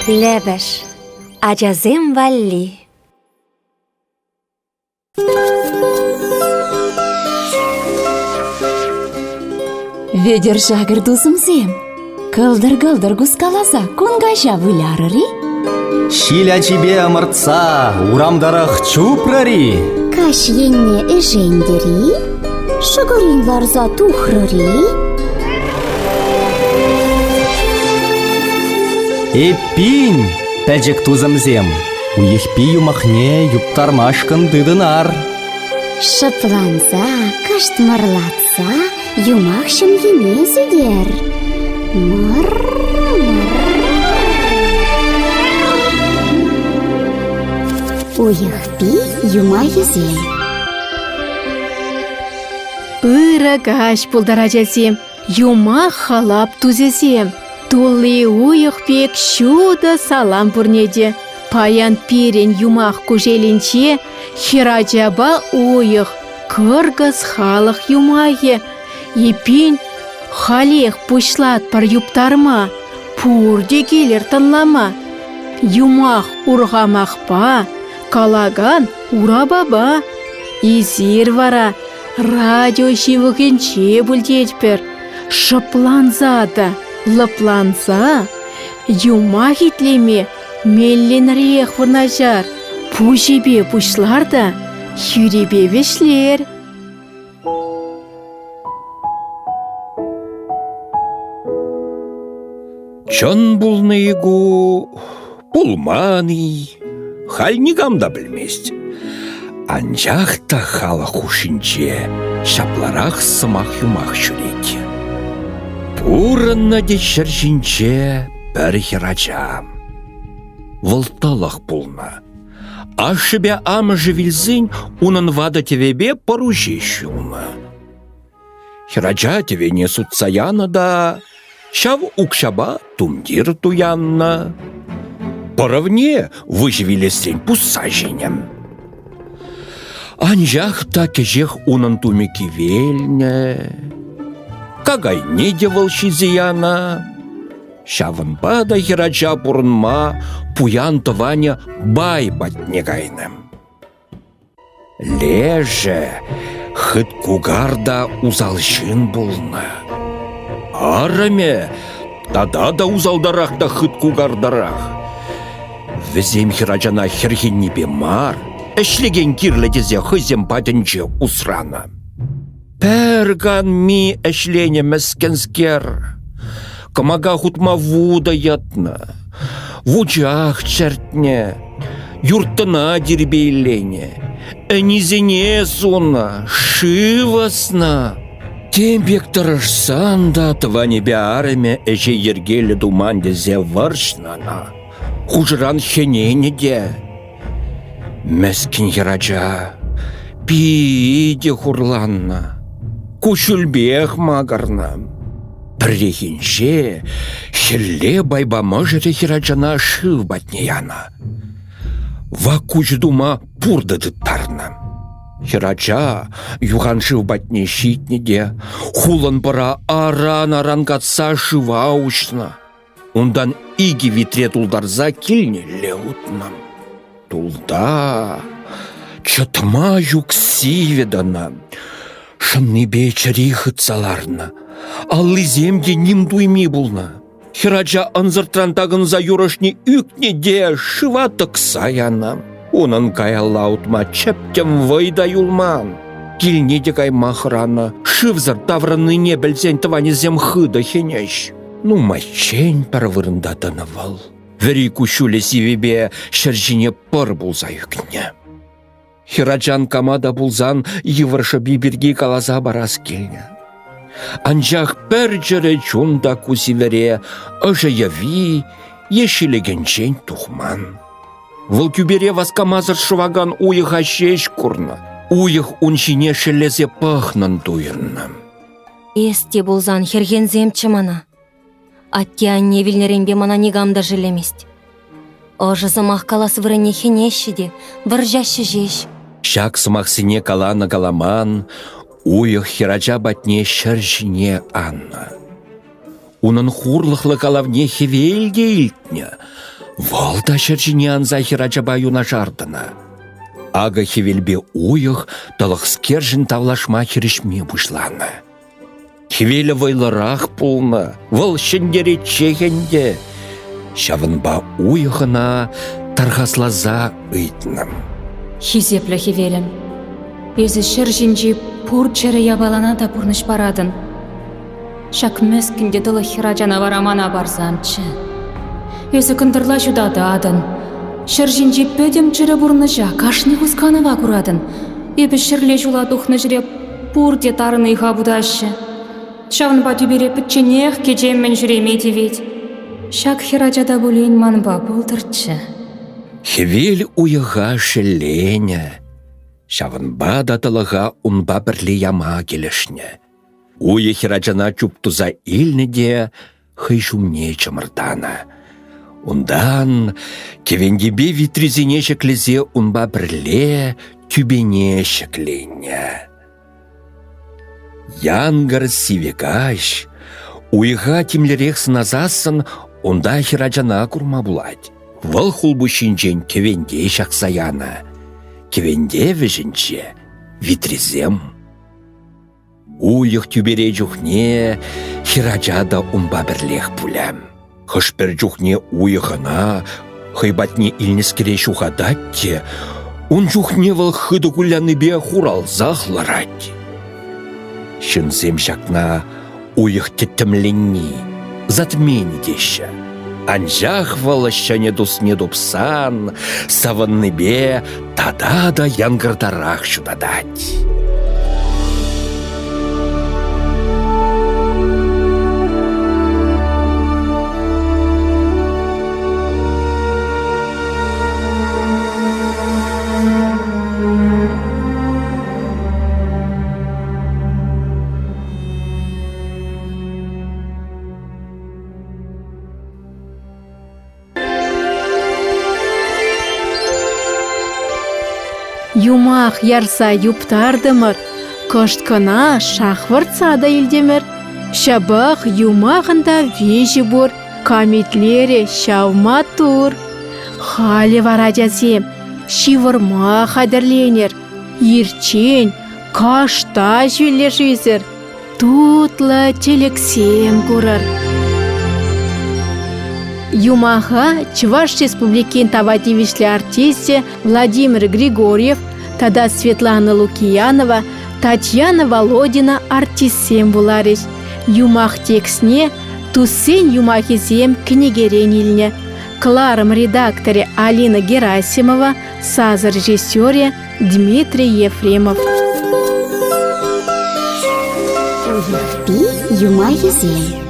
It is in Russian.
Лебеш. Ачасем валли. Ведер жагыр дузымзем. Кылдыр-кылдыр кускаласа, кунгажа вылярыри. Шиля чебе амыртса, урамдарах чупрари. Каш енне эжендери, шыгырин ларза тухрыри. Эппин, пәжік тузымзем. Уехпи юмахне юптармашкын дыдынар. Шыпланса, каштмырлатса, юмахшым ене зедер. Уехпи юма езем. Ыры каш пулдарачасем, юма халап тузесем. Тулли уйықпек шуда салам пурнеде. Паян пирен юмах кужелінче, хираджаба уйық, кыргыз халық юмае. Епин халех пушлат пар юптарма, пурде келер тынлама. Юмах урғамақпа, калаган урабаба. Изир вара, радио шивықенче бүлдетпер. Шыпланзада, лыпланса, юмах итлеме, мелленрех вырнажар. Пужебе пушлар да, хюребе вешлер. Чон булныйгу, пулманый, хальнигам да білмест. Анжақта хала хушинче, шапларах сымақ юмақ шүрет. Пурынна де шыршинче бір хирачам. Вылталақ пулна. Ашыбе амыжы вилзін, унын вада тевебе поруже шуна. Хирача тебе не сутсаяна да, шав укшаба тумдир туянна. Поравне выживелесен пуссаженем. Анжақта кежех унын тумеки вельне. Кагай не девал шизияна. Шавынба да хирача пурынма пуян тываня бай батнегайным. Леже хыт кугарда узалшын булна. Араме тада да узалдарах да хыт кугардарах. Візем хирачана хирхиннепе мар, әшлеген кирлетезе хызем патенче усрана. Пәрган ми әшлене мәскенскер. Камага хутма вуда ятна. Вучах чертне. Юртына дербейлене. Әнизене суна. Шивасна. Тембек тұрышсан да тыване беареме әже ергелі думанде зе варшнана. Хужыран хенене де. Мәскін хирача. Пиде хурланна. Кушулбех магарна. Прихинче, хилле байбама жете хирачана шыв батнеяна. Вакуч дума пурда дыттарна. Хирача юхан шыв батне щитнеде, хулан пара аран катса шыва аучна. Ундан иги витре тулдарза килне леутна. Тулда, чатма юк сиведана. Шынны бечері хытсаларна. Аллы земде нимдуйми булна. Хирача анзыртрантагынза юрошни үкне де шыва тыксаяна. Онын каялаутма чептем вайда юлман. Килнеде кай махрана. Шывзыр тавраны не білсен тыване зем хыда хенеш. Ну мачень парвырында тынывал. Вери кушуле сивебе шыржине пыр булза үкне. Хирачан камада булзан йывыршы биберге каласа барас келне. Анжақ пәр жыры чунда кусивере, ыжы яви, ешілегенчен тухман. Выл күбере васкамазыр шываган уйыға шеш курна. Уйық уншине шелезе пахнан туйынна. Есте болзан хергензем чымана. Атте анне вилнеренбе мана нигамда жилемест. Ожы замах калас вырыне хенешіде, выржашы жеш. Шак сымақсыне калана каламан, уйық хирача батне шыржине анна. Унын хурлықлы калавне хевелде илтне. Волда шыржине анза хирачаба юна жардына. Ага хевелбе уйық талықскержін тавлашма хирішме бұшланы. Хевелі вайлырақ пулны, выл шындері чегенде. Шавынба уйығына тарғаслаза ыйтным. Хизеплі хевелім. Өзі шыржинжи пур чәрі ябалана да пурныш барадын. Шак мәскінде дылы хирачана варамана барзамчы. Өзі күндірла жудады адын. Шыржинжи пөдем чыры бұрныжа кашны ғызқаныва күрадын. Ебі шырле жула дұхны жіре пурде тарыны иға бұдашы. Шавынба дүбере пітченех кечеммен жүремейді вет. Шак хирачада бұлейін манба бұлдырчы. Хевел уйыға шылене. Шавынба да тылыға унба бірлі яма келішне. Уйы хирачана чуптуза илнеде хый шумне чымырдана. Ундан кевендебе витризине шеклезе унба бірле тюбене шеклене. Янгар сивегаш, уйға тимлерек сыназасын унда хирачана курма булать. Вăл хулбушинчен кевенде шақсаяна, кевенде вежінче витризем. Уйық тюбере жүхне хирачада унба бірлех пулям. Хышпер жүхне уйығына, хайбатне илнескере шухадатте, он жүхне вăл хыды куляны бе хуралзах ларать. Шынзем шакна уйық теттімленни, затмени деші. Анжах валащане дусне дупсан, саванны бе тада-да янгырдарах шудадать. Юмах ярса юптардымыр, кышткына шахвыртса да илдемір. Шабах юмағында вежі бұр, камитлере шавма тур. Халі варадязем, шивырма қадірленер, ерчен, кашта жүйле жүйзір, тутлы телексем көрір. Юмаха Чуваш Республикин тавативишлі артисте Владимир Григорьев, тада Светлана Лукиянова, Татьяна Володина артистсем буларыш. Юмах текстне туссен юмахизем книгерен илне. Кларым редакторе Алина Герасимова, саз режиссере Дмитрий Ефремов. Уйықпи юмахизем.